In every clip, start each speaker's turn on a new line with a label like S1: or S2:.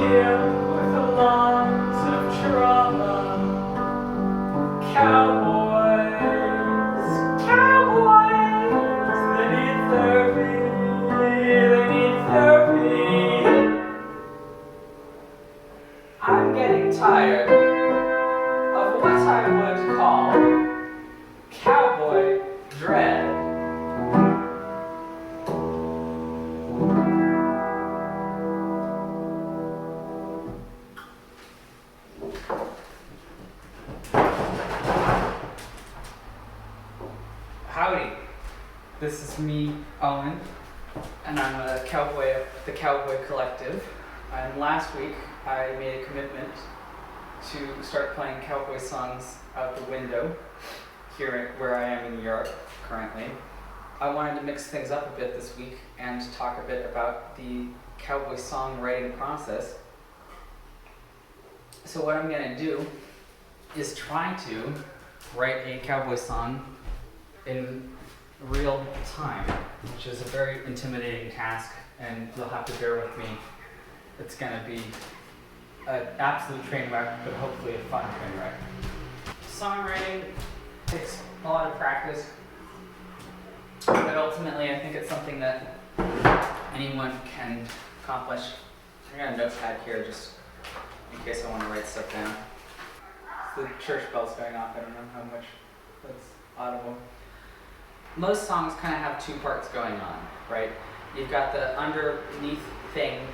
S1: with a lot of trauma. Cowboys, cowboys, they need therapy. I'm getting tired of what I would call cowboy dread. Howdy, this is me, Owen, and I'm a cowboy of the Cowboy Collective. And last week I made a commitment to start playing cowboy songs out the window here where I am in Europe currently. I wanted to mix things up a bit this week and talk a bit about the cowboy songwriting process. So what I'm going to do is try to write a cowboy song in real time, which is a very intimidating task, and you'll have to bear with me. It's going to be an absolute train wreck, but hopefully a fun train wreck. Songwriting takes a lot of practice, but ultimately I think it's something that anyone can accomplish. I got a notepad here just in case I want to write stuff down. The church bell's going off, I don't know how much that's audible. Most songs kind of have two parts going on, right? You've got the underneath thing,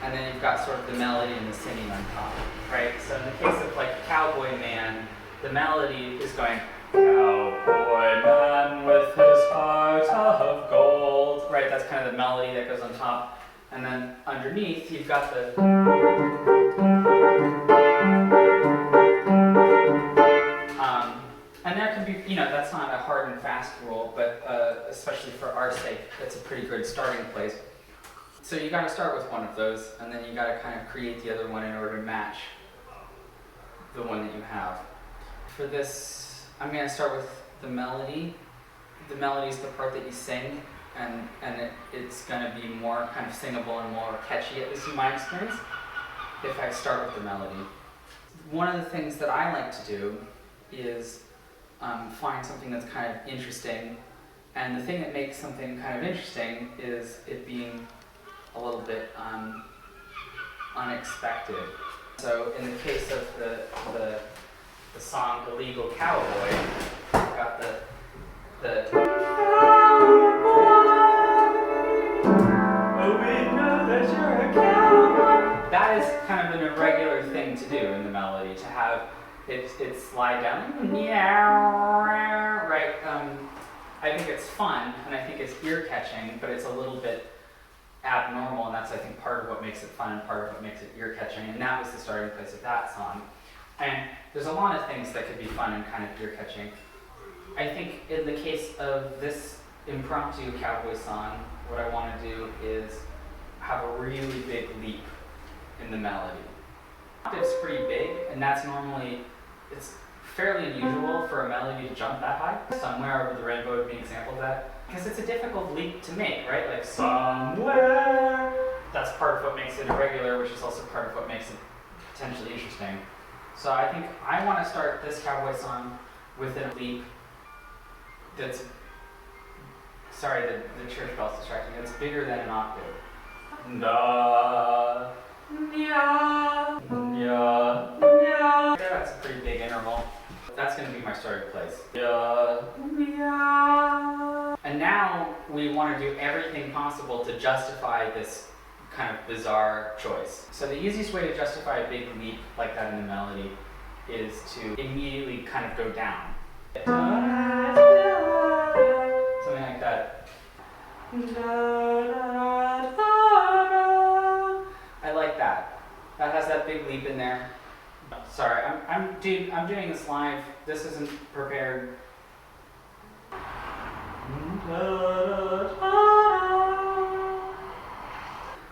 S1: and then you've got sort of the melody and the singing on top, right? So in the case of like Cowboy Man, the melody is going, Cowboy man with his heart of gold, right? That's kind of the melody that goes on top. And then underneath, you've got the and there can be, that's not a hard and fast rule, but especially for our sake, that's a pretty good starting place. So you got to start with one of those, and then you got to kind of create the other one in order to match the one that you have. For this, I'm going to start with the melody. The melody is the part that you sing, and it's going to be more kind of singable and more catchy, at least in my experience, if I start with the melody. One of the things that I like to do is find something that's kind of interesting, and the thing that makes something kind of interesting is it being a little bit unexpected. So in the case of the song Illegal Cowboy, we've got the oh, we know that you're a cowboy. That is kind of an irregular thing to do in the melody, to have it slide down, right? I think it's fun, and I think it's ear-catching, but it's a little bit abnormal, and that's, I think, part of what makes it fun and part of what makes it ear-catching, and that was the starting place of that song. And there's a lot of things that could be fun and kind of ear-catching. I think in the case of this impromptu cowboy song, what I want to do is have a really big leap in the melody. It's pretty big, and that's normally, it's fairly unusual for a melody to jump that high. Somewhere Over the Rainbow would be an example of that. Because it's a difficult leap to make, right? Like somewhere. That's part of what makes it irregular, which is also part of what makes it potentially interesting. So I think I want to start this cowboy song with a leap that's, sorry, the church bell's distracting me. It's bigger than an octave. Da, nya, nya, nya. That's a pretty big interval. That's going to be my starting place. And now we want to do everything possible to justify this kind of bizarre choice. So the easiest way to justify a big leap like that in the melody is to immediately kind of go down. Something like that. I like that. That has that big leap in there. Sorry, I'm doing this live. This isn't prepared.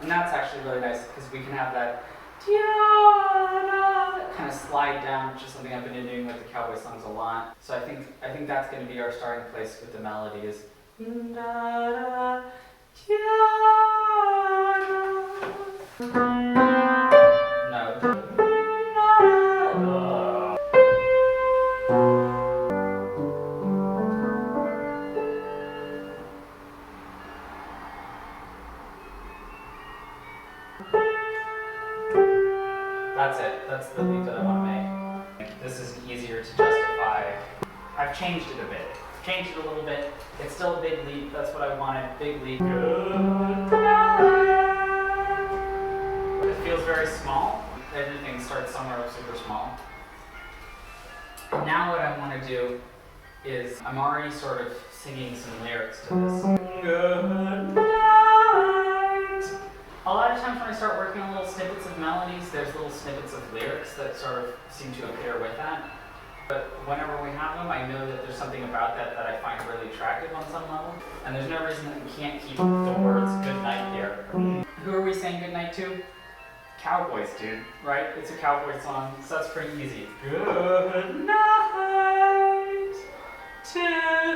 S1: And that's actually really nice because we can have that kind of slide down, which is something I've been doing with the cowboy songs a lot. So I think that's going to be our starting place with the melody is. Da, da, da, da. That's it. That's the leap that I want to make. This is easier to justify. I've changed it a bit. Changed it a little bit. It's still a big leap. That's what I wanted. Big leap. Good night. It feels very small. Everything starts somewhere super small. Now what I want to do is I'm already sort of singing some lyrics to this. Good night. A lot of times when I start working on little snippets of melodies, there's little snippets of lyrics that sort of seem to appear with that. But whenever we have them, I know that there's something about that that I find really attractive on some level. And there's no reason that we can't keep the words good night there. Who are we saying good night to? Cowboys, dude, right? It's a cowboy song, so that's pretty easy. Good night to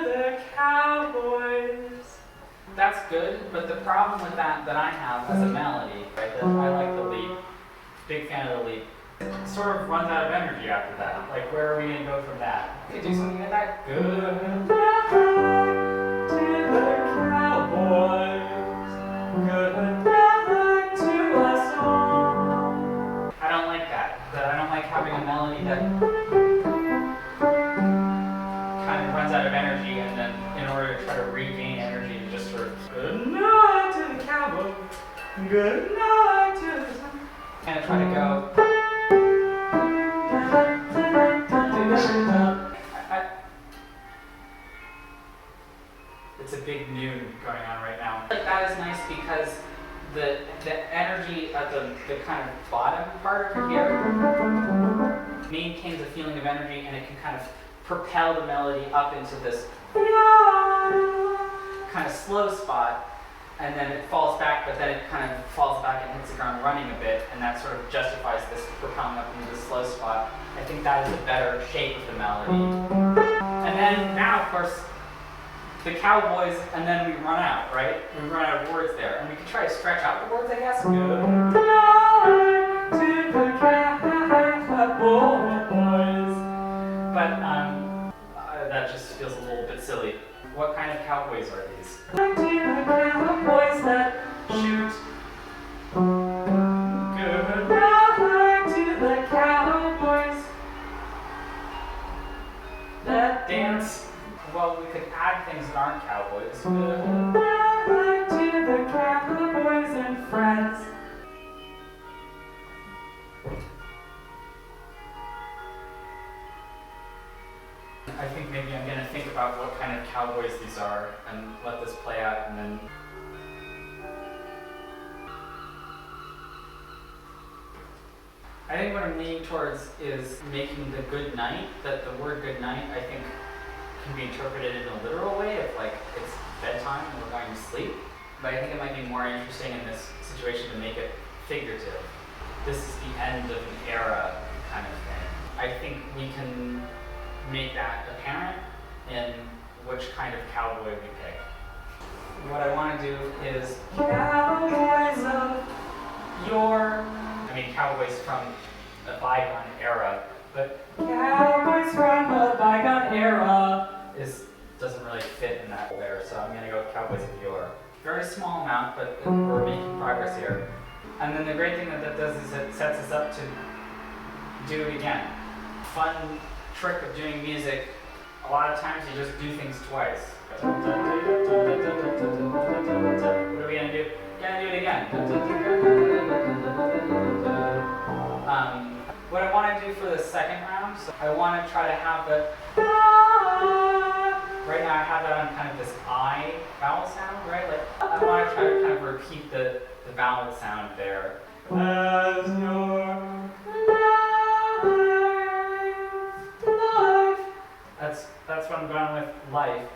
S1: the cowboys. That's good, but the problem with that I have as a melody, right, that I like the leap, big fan of the leap, it sort of runs out of energy after that. Like, where are we going to go from that? We could do something like that. Good night to the cowboys. Good night to us all. I don't like that. I don't like having a melody that kind of runs out of energy, and then in order to try to regain energy, you just sort of good night to the cowboy. Good night to the sun. And I try to go. It's a big noon going on right now. Like that is nice because the energy at the kind of bottom part of here maintains a feeling of energy, and it can kind of propel the melody up into this kind of slow spot, and then it falls back, but then it kind of falls back and hits the ground running a bit, and that sort of justifies this propelling up into the slow spot. I think that is a better shape of the melody. And then now, of course, the cowboys, and then we run out, right? We run out of words there, and we can try to stretch out the words, I guess. Good night to the cowboys. But that just feels a little bit silly. What kind of cowboys are these? To the cowboys that shoot. Good night to the cowboys that dance. Well, we could add things that aren't cowboys. Good night to the cowboys and friends. I think maybe I'm going to think about what kind of cowboys these are and let this play out, and then I think what I'm leaning towards is making the good night, that the word good night, I think, can be interpreted in a literal way of like it's bedtime and we're going to sleep. But I think it might be more interesting in this situation to make it figurative. This is the end of an era kind of thing. I think we can make that apparent in which kind of cowboy we pick. What I want to do is cowboys of yore. I mean cowboys from a bygone era, but cowboys from a bygone era doesn't really fit in that there, so I'm going to go with cowboys of yore. Very small amount, but we're making progress here. And then the great thing that does is it sets us up to do it again. Fun trick of doing music, a lot of times you just do things twice. What are we going to do? We're going to do it again. What I want to do for the second round, so I want to try to have the right now I have that on kind of this I vowel sound, right? Like I want to try to kind of repeat the vowel sound there. As your life. That's what I'm going with, life.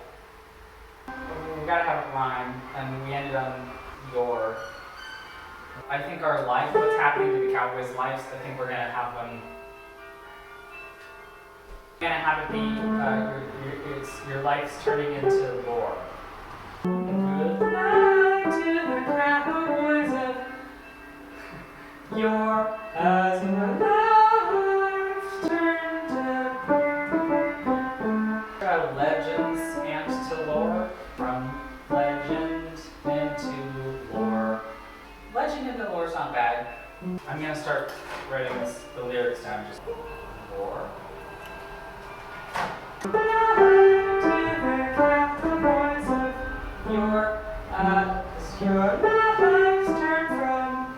S1: We gotta have it rhyme, and we ended on your. I think our life, what's happening to the cowboys' lives, I think we're gonna have them. We're gonna have it be your life's turning into lore. Good night to the cowboys of your as your life turned to legends and to lore, from legend into lore. Legend into lore is not bad. I'm gonna start writing the lyrics down just for. Your lives turn from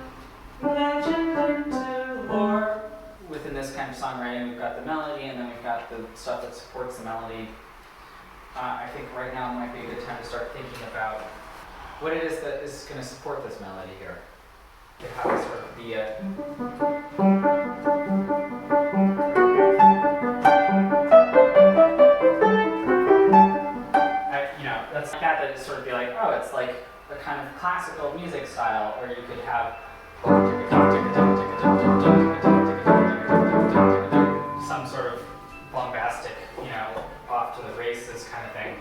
S1: legend into lore. Within this kind of songwriting, we've got the melody, and then we've got the stuff that supports the melody. I think right now might be a good time to start thinking about what it is that is going to support this melody here. To have it sort of be a that's that it'd sort of be like, oh, it's like a kind of classical music style, or you could have some sort of bombastic, off to the races kind of thing.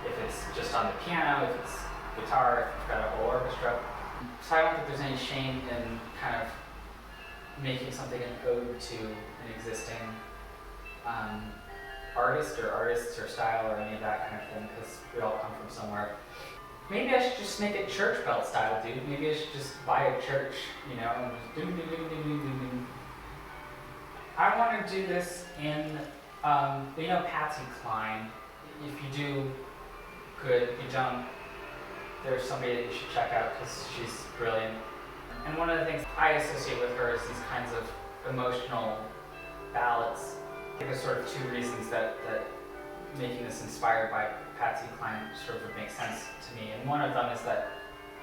S1: If it's just on the piano, if it's guitar, if you've got a whole orchestra. So I don't think there's any shame in kind of making something an ode to an existing artist or artists or style or any of that kind of thing, because we all come from somewhere. Maybe I should just make it church bell style, dude. Maybe I should just buy a church, and just ding, ding, ding, ding, ding, ding, ding. I want to do this in, Patsy Cline. If you do, good. If you don't, there's somebody that you should check out because she's brilliant. And one of the things I associate with her is these kinds of emotional ballads. I think there's sort of two reasons that making this inspired by Patsy Cline sort of would make sense to me. And one of them is that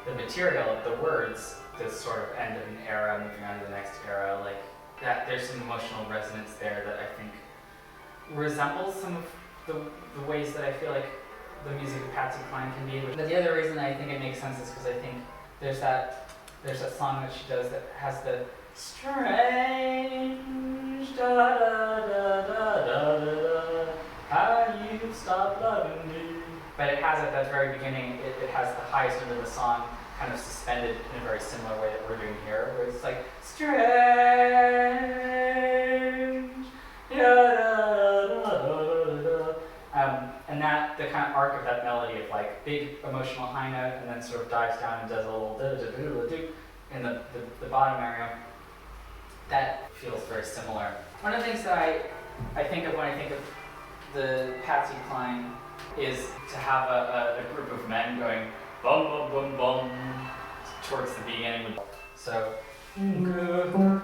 S1: the material of the words, this sort of end of an era, moving on to the next era, like that there's some emotional resonance there that I think resembles some of the ways that I feel like the music of Patsy Cline can be. But the other reason I think it makes sense is because I think there's that song that she does that has the strange da da da da da da how you stopped loving me. But it has at that very beginning, it has the highest note of the song kind of suspended in a very similar way that we're doing here, where it's like strange da da da da da. And that the kind of arc of that melody of like big emotional high note and then sort of dives down and does a little da da da da da in the bottom area, that feels very similar. One of the things that I think of when I think of the Patsy Cline is to have a group of men going bum bum bum bum towards the beginning. So goodbye,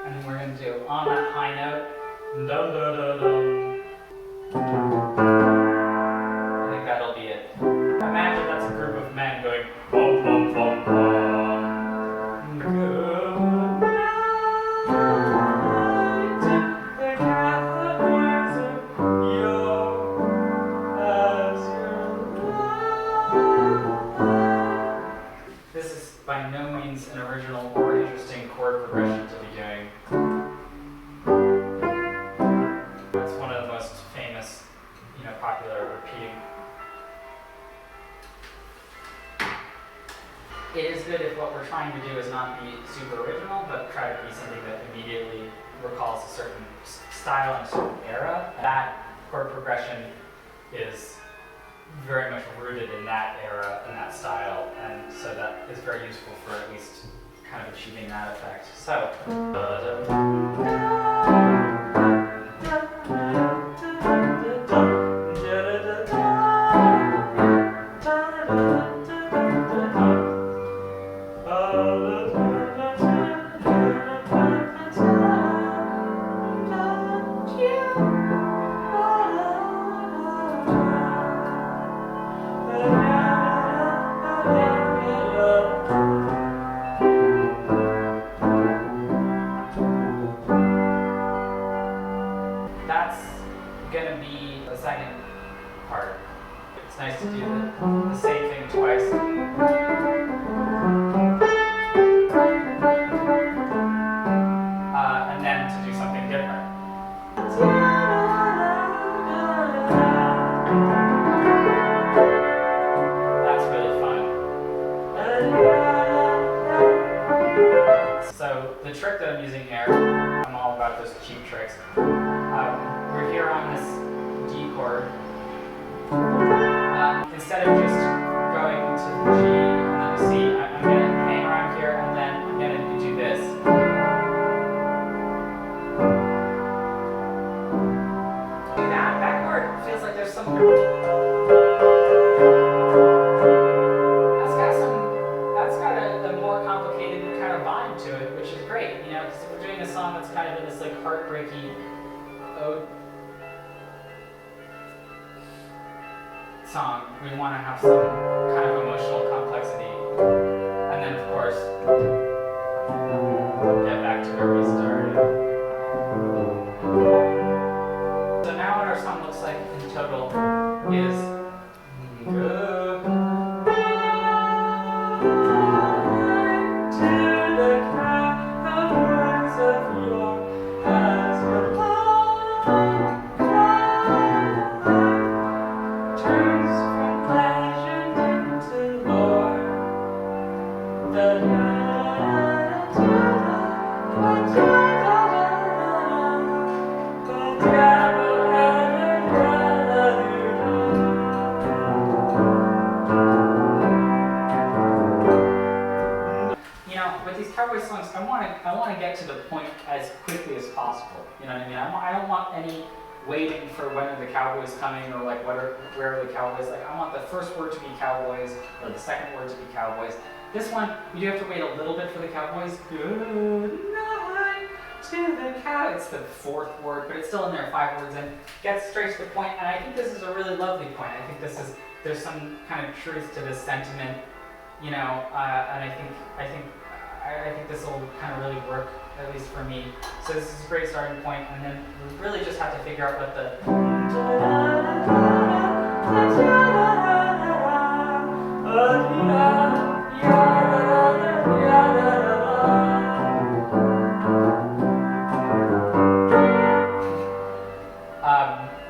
S1: and then we're going to do on that high note dum dum dum dum. I think that'll be it. Imagine that's a group of men going bum bum bum bum. This is by no means an original or interesting chord progression to be doing. It's one of the most famous, popular repeating. It is good if what we're trying to do is not be super original, but try to be something that immediately recalls a certain style and a certain era. That chord progression is very much rooted in that era and that style, and so that is very useful for at least kind of achieving that effect. So. That's gonna be the second part. It's nice to do the same thing twice. And then to do something different. That's really fun. So the trick that I'm using here, I'm all about those cheap tricks. We're here on this D chord. Instead of just going to the G and then the C, I'm going to song to it, which is great, you know, because if we're doing a song that's kind of in this like heartbreaky ode song, we want to have some kind of emotional complexity, and then of course get back to where we started. So now what our song looks like in total is goodbye to the cowboys of yore, as your life turns from legend into lore. You know, with these cowboy songs, I want to get to the point as quickly as possible. You know what I mean? I don't want any waiting for when are the cowboys coming or like where are the cowboys. Like I want the first word to be cowboys or the second word to be cowboys. This one, you do have to wait a little bit for the cowboys. Good night to the cow. It's the fourth word, but it's still in there, 5 words in. Gets straight to the point, and I think this is a really lovely point. I think there's some kind of truth to this sentiment, you know, and I think this will kind of really work, at least for me. So this is a great starting point, and then we really just have to figure out what the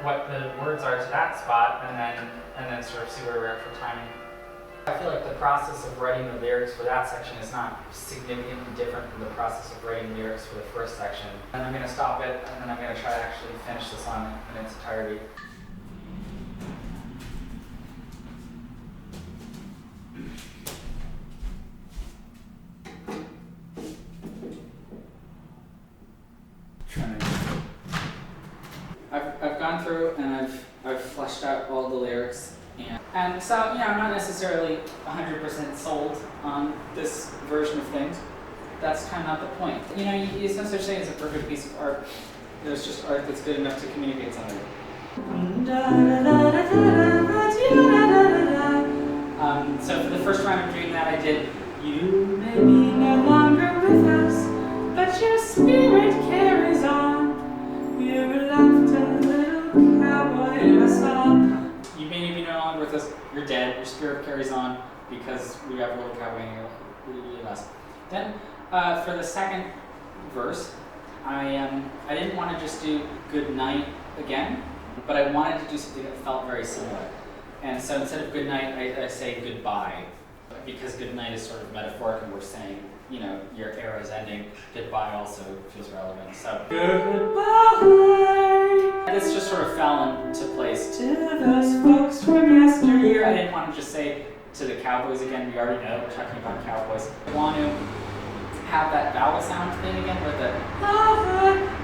S1: what the words are to that spot, and then sort of see where we're at for timing. I feel like the process of writing the lyrics for that section is not significantly different from the process of writing lyrics for the first section. And I'm going to stop it, and then I'm going to try to actually finish the song in its entirety. I've gone through and I've fleshed out all the lyrics, and so, you know, I'm not necessarily 100% sold on this version of things. That's kind of not the point. You know, there's no such thing as a perfect piece of art. There's just art that's good enough to communicate something. So for the first round of doing that, I did, you may be no longer with us, but your spirit carries on. You're left a little cowboy in a song. You may be no longer with us, you're dead, your spirit carries on because we have a little cowboy in us. Then for the second verse, I didn't want to just do good night again, but I wanted to do something that felt very similar. And so instead of good night, I say goodbye, because good night is sort of metaphoric and we're saying, you know, your era is ending. Goodbye also feels relevant. So goodbye. This just sort of fell into place. To those folks from yesteryear. I didn't want to just say to the cowboys again. We already know we're talking about cowboys. I want to have that vowel sound thing again, where the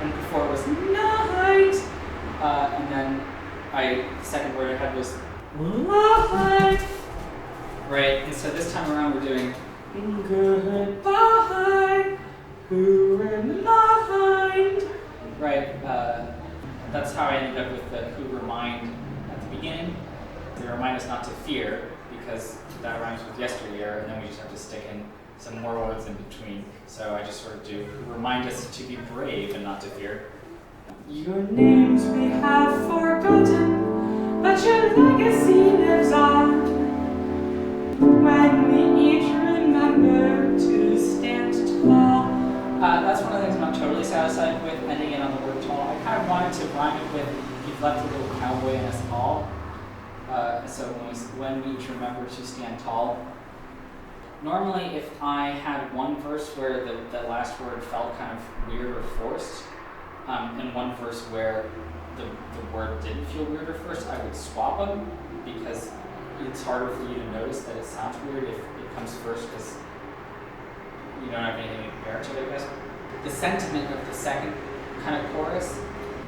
S1: and before it was night, and then the second word I had was life. Right, and so this time around we're doing goodbye, who remind. Right, that's how I ended up with the who remind at the beginning. They remind us not to fear, because that rhymes with yesteryear, and then we just have to stick in some more words in between. So I just sort of do who remind us to be brave and not to fear. Your names we have forgotten, but your legacy lives on. When we each remember to stand tall. That's one of the things I'm not totally satisfied with, ending it on the word tall. I kind of wanted to rhyme it with, you've left a little cowboy in us all. So when we each remember to stand tall. Normally, if I had one verse where the last word felt kind of weird or forced, and one verse where the word didn't feel weird or forced, I would swap them, because it's harder for you to notice that it sounds weird if it comes first, because you don't have anything to compare to it, I guess. The sentiment of the second kind of chorus,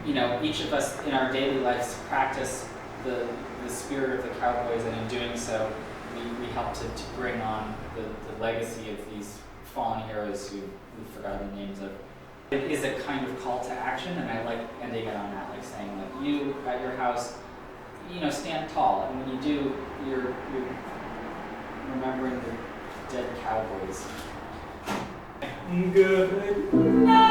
S1: you know, each of us in our daily lives practice the spirit of the cowboys, and in doing so, we help to bring on the legacy of these fallen heroes who we've forgotten the names of. It is a kind of call to action, and I like ending it on that, like saying, like, you at your house, you know, stand tall, and when you do, you're remembering the dead cowboys. Good night.